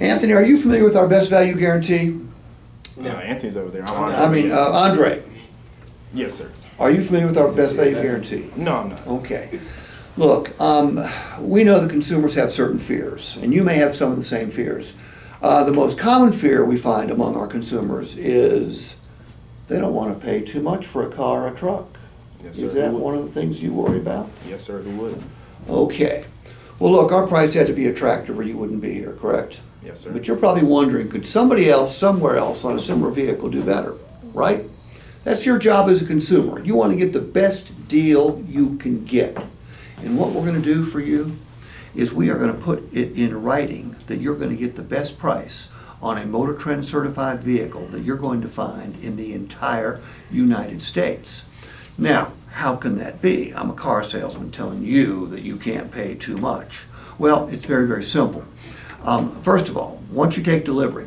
Anthony, are you familiar with our best value guarantee? No, Anthony's over there. Andre, Yes, sir. are you familiar with our best value guarantee? No, I'm not. Okay. Look, we know that consumers have certain fears, and you may have some of the same fears. The most common fear we find among our consumers is they don't want to pay too much for a car or a truck. Yes, sir. Is that one of the things you worry about? Yes, sir, who would? Okay. Well, look, our price had to be attractive or you wouldn't be here, correct? Yes, sir. But you're probably wondering, could somebody else, somewhere else on a similar vehicle do better, right? That's your job as a consumer. You want to get the best deal you can get. And what we're going to do for you is we are going to put it in writing that you're going to get the best price on a MotorTrend certified vehicle that you're going to find in the entire United States. Now, how can that be? I'm a car salesman telling you that you can't pay too much. Well, it's very, very simple. First of all, once you take delivery,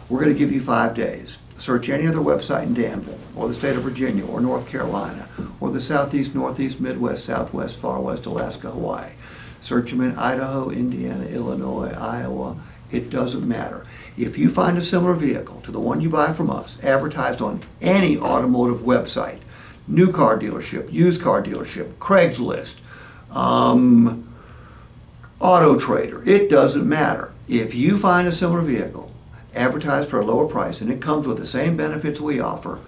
we're going to give you 5 days. Search any other website in Danville, or the state of Virginia, or North Carolina, or the Southeast, Northeast, Midwest, Southwest, Far West, Alaska, Hawaii. Search them in Idaho, Indiana, Illinois, Iowa. It doesn't matter. If you find a similar vehicle to the one you buy from us, advertised on any automotive website, new car dealership, used car dealership, Craigslist, Auto Trader, it doesn't matter. If you find a similar vehicle advertised for a lower price and it comes with the same benefits we offer,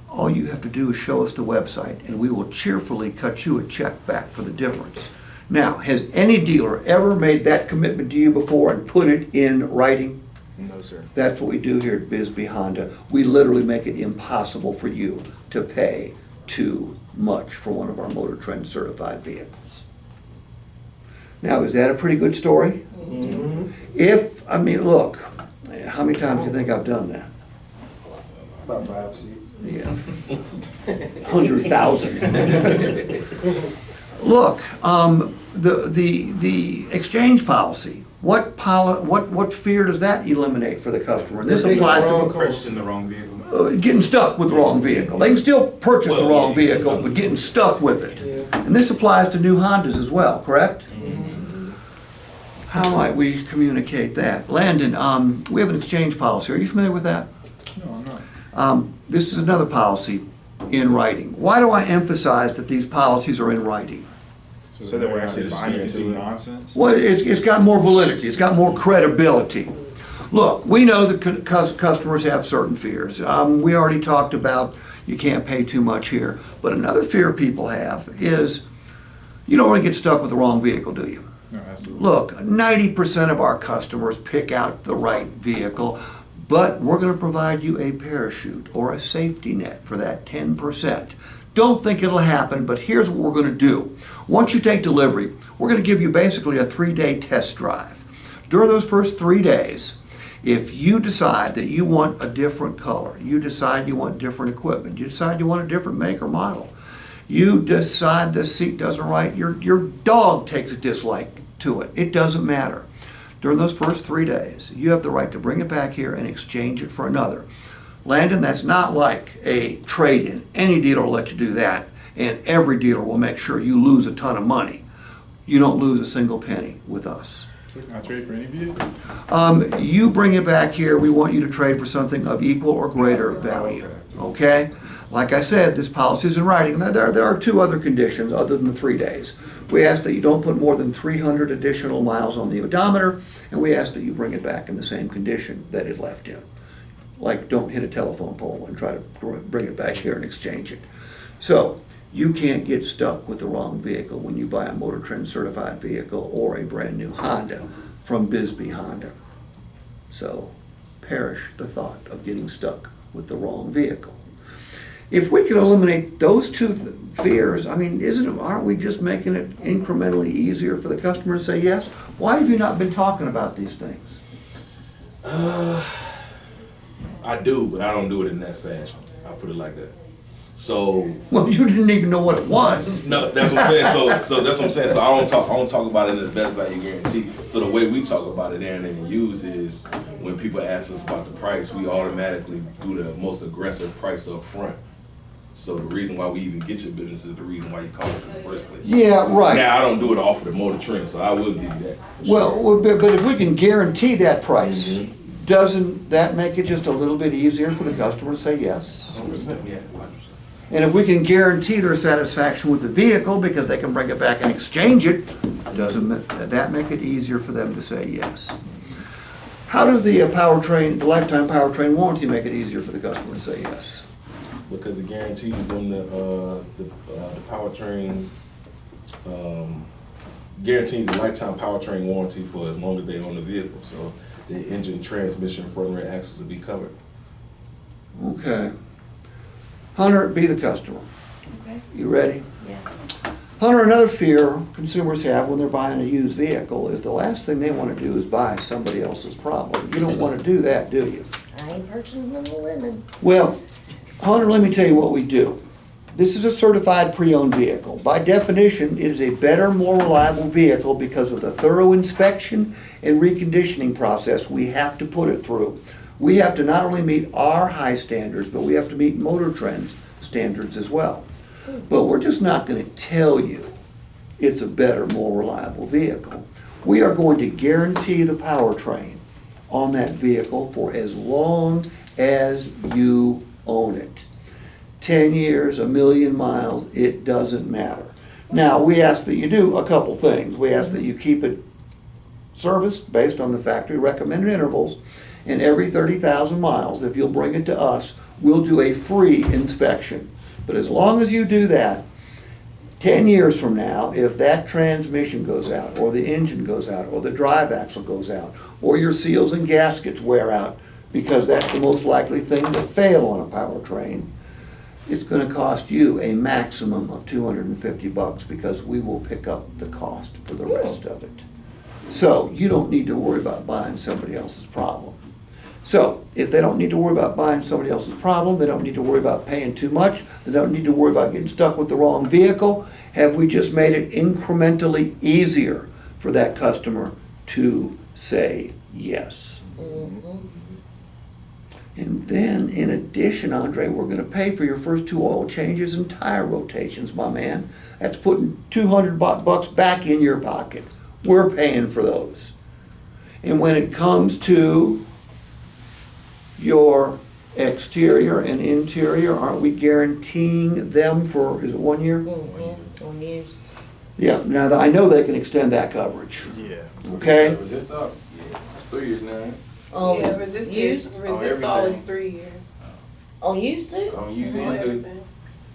all you have to do is show us the website and we will cheerfully cut you a check back for the difference. Now, has any dealer ever made that commitment to you before and put it in writing? No, sir. That's what we do here at Bisbee Honda. We literally make it impossible for you to pay too much for one of our MotorTrend certified vehicles. Now, is that a pretty good story? Mm-hmm. Look, how many times do you think I've done that? About 5 or 6. Yeah. 100,000. Look, the exchange policy, what fear does that eliminate for the customer? And this applies to purchasing the wrong vehicle. getting stuck with the wrong vehicle. They can still purchase the wrong vehicle, but getting stuck with it. And this applies to new Hondas as well, correct? How might we communicate that? Landon, we have an exchange policy. Are you familiar with that? No, I'm not. This is another policy in writing. Why do I emphasize that these policies are in writing? So that we're actually buying into it. Nonsense. Well, it's got more validity. It's got more credibility. Look, we know that customers have certain fears. We already talked about you can't pay too much here. But another fear people have is you don't want to get stuck with the wrong vehicle, do you? No, absolutely. Look, 90% of our customers pick out the right vehicle, but we're going to provide you a parachute or a safety net for that 10%. Don't think it'll happen, but here's what we're going to do. Once you take delivery, we're going to give you basically a 3-day test drive. During those first 3 days, if you decide that you want a different color, you decide you want different equipment, you decide you want a different make or model, you decide the seat doesn't right, your dog takes a dislike to it, it doesn't matter. During those first 3 days, you have the right to bring it back here and exchange it for another. Landon, that's not like a trade-in. Any dealer will let you do that, and every dealer will make sure you lose a ton of money. You don't lose a single penny with us. I trade for any vehicle? You bring it back here, we want you to trade for something of equal or greater value, okay? Like I said, this policy is in writing. There are 2 other conditions other than the 3 days. We ask that you don't put more than 300 additional miles on the odometer, and we ask that you bring it back in the same condition that it left in. Like, don't hit a telephone pole and try to bring it back here and exchange it. So, you can't get stuck with the wrong vehicle when you buy a MotorTrend certified vehicle or a brand new Honda from Bisbee Honda. So, perish the thought of getting stuck with the wrong vehicle. If we can eliminate those 2 fears, aren't we just making it incrementally easier for the customer to say yes? Why have you not been talking about these things? I do, but I don't do it in that fashion. I'll put it like that. So Well, you didn't even know what it was. no, that's what I'm saying. So that's what I'm saying. So I don't talk about it in the best value guarantee. So the way we talk about it there and use is when people ask us about the price, we automatically do the most aggressive price up front. So the reason why we even get your business is the reason why you call us in the first place. Yeah, right. Now, I don't do it off of the MotorTrend, so I will give you that. Well, but if we can guarantee that price, doesn't that make it just a little bit easier for the customer to say yes? 100%, yeah. And if we can guarantee their satisfaction with the vehicle because they can bring it back and exchange it, doesn't that make it easier for them to say yes? How does the powertrain, the lifetime powertrain warranty make it easier for the customer to say yes? Because it guarantees them the powertrain, guarantees the lifetime powertrain warranty for as long as they own the vehicle. So the engine, transmission, front and rear axles will be covered. Okay. Hunter, be the customer. Okay. You ready? Yeah. Hunter, another fear consumers have when they're buying a used vehicle is the last thing they want to do is buy somebody else's problem. You don't want to do that, do you? I ain't purchasing no lemon. Well, Hunter, let me tell you what we do. This is a certified pre-owned vehicle. By definition, it is a better, more reliable vehicle because of the thorough inspection and reconditioning process we have to put it through. We have to not only meet our high standards, but we have to meet MotorTrend's standards as well. But we're just not going to tell you it's a better, more reliable vehicle. We are going to guarantee the powertrain on that vehicle for as long as you own it. 10 years, 1,000,000 miles, it doesn't matter. Now, we ask that you do a couple things. We ask that you keep it serviced based on the factory recommended intervals, and every 30,000 miles, if you'll bring it to us, we'll do a free inspection. But as long as you do that, 10 years from now, if that transmission goes out, or the engine goes out, or the drive axle goes out, or your seals and gaskets wear out, because that's the most likely thing to fail on a powertrain, it's going to cost you a maximum of $250 because we will pick up the cost for the rest of it. So you don't need to worry about buying somebody else's problem. So if they don't need to worry about buying somebody else's problem, they don't need to worry about paying too much, they don't need to worry about getting stuck with the wrong vehicle, have we just made it incrementally easier for that customer to say yes? And then, in addition, Andre, we're going to pay for your first 2 oil changes and tire rotations, my man. That's putting $200 back in your pocket. We're paying for those. And when it comes to your exterior and interior, aren't we guaranteeing them for, is it 1 year? On used. Yeah, now I know they can extend that coverage, Yeah. okay? Resist up. Yeah, it's 3 years now. On Yeah, resist used? all is everything. 3 years. On used too? I don't use On it. everything.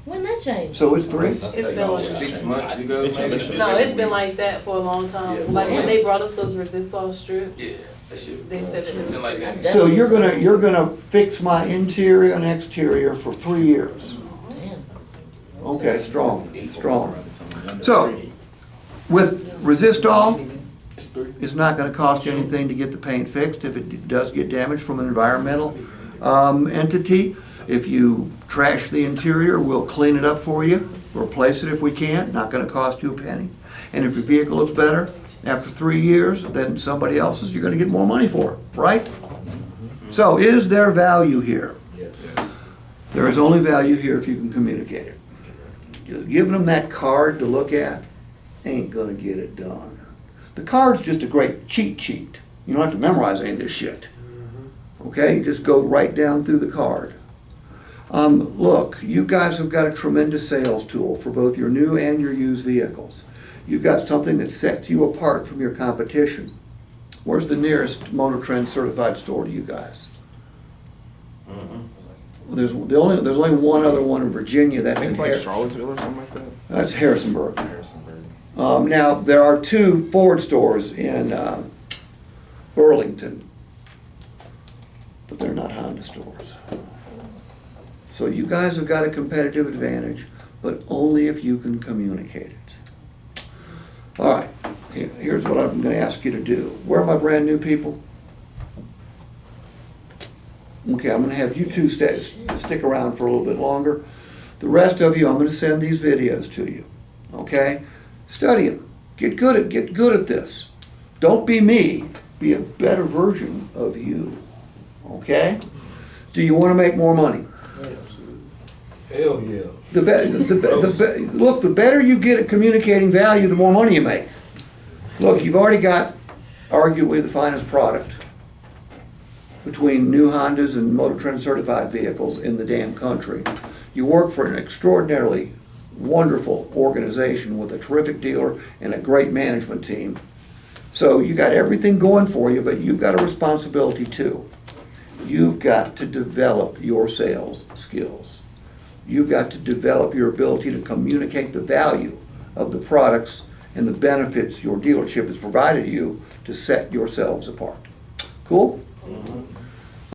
When that changed? So it's 3? It's been like 6 months ago. It changed. maybe. No, it's been like that for a long time. Yeah. Like when they brought us those resistol strips, Yeah, that shit. they said that it was Been like that. So you're gonna fix my interior and exterior for 3 years? Damn. Okay, strong. So, with Resistol, It's 3. it's not gonna cost you anything to get the paint fixed if it does get damaged from an environmental entity. If you trash the interior, we'll clean it up for you, replace it if we can, not gonna cost you a penny. And if your vehicle looks better after 3 years than somebody else's, you're gonna get more money for it, right? So is there value here? There is only value here if you can communicate it. Just giving them that card to look at ain't gonna get it done. The card's just a great cheat sheet. You don't have to memorize any of this shit. Okay, just go right down through the card. Look, you guys have got a tremendous sales tool for both your new and your used vehicles. You've got something that sets you apart from your competition. Where's the nearest MotorTrend certified store to you guys? Well, there's only one other one in Virginia. I That's think it's in like Har- Charlottesville or something like that. That's Harrisonburg. Harrisonburg. Now, there are 2 Ford stores in Burlington, but they're not Honda stores. So you guys have got a competitive advantage, but only if you can communicate it. All right, here's what I'm gonna ask you to do. Where are my brand new people? Okay, I'm gonna have you 2 stick around for a little bit longer. The rest of you, I'm gonna send these videos to you, okay? Study them. Get good at this. Don't be me. Be a better version of you. Okay? Do you want to make more money? Yes. Hell yeah. Look, the better you get at communicating value, the more money you make. Look, you've already got arguably the finest product between new Hondas and MotorTrend certified vehicles in the damn country. You work for an extraordinarily wonderful organization with a terrific dealer and a great management team. So you got everything going for you, but you've got a responsibility too. You've got to develop your sales skills. You've got to develop your ability to communicate the value of the products and the benefits your dealership has provided you to set yourselves apart. Cool?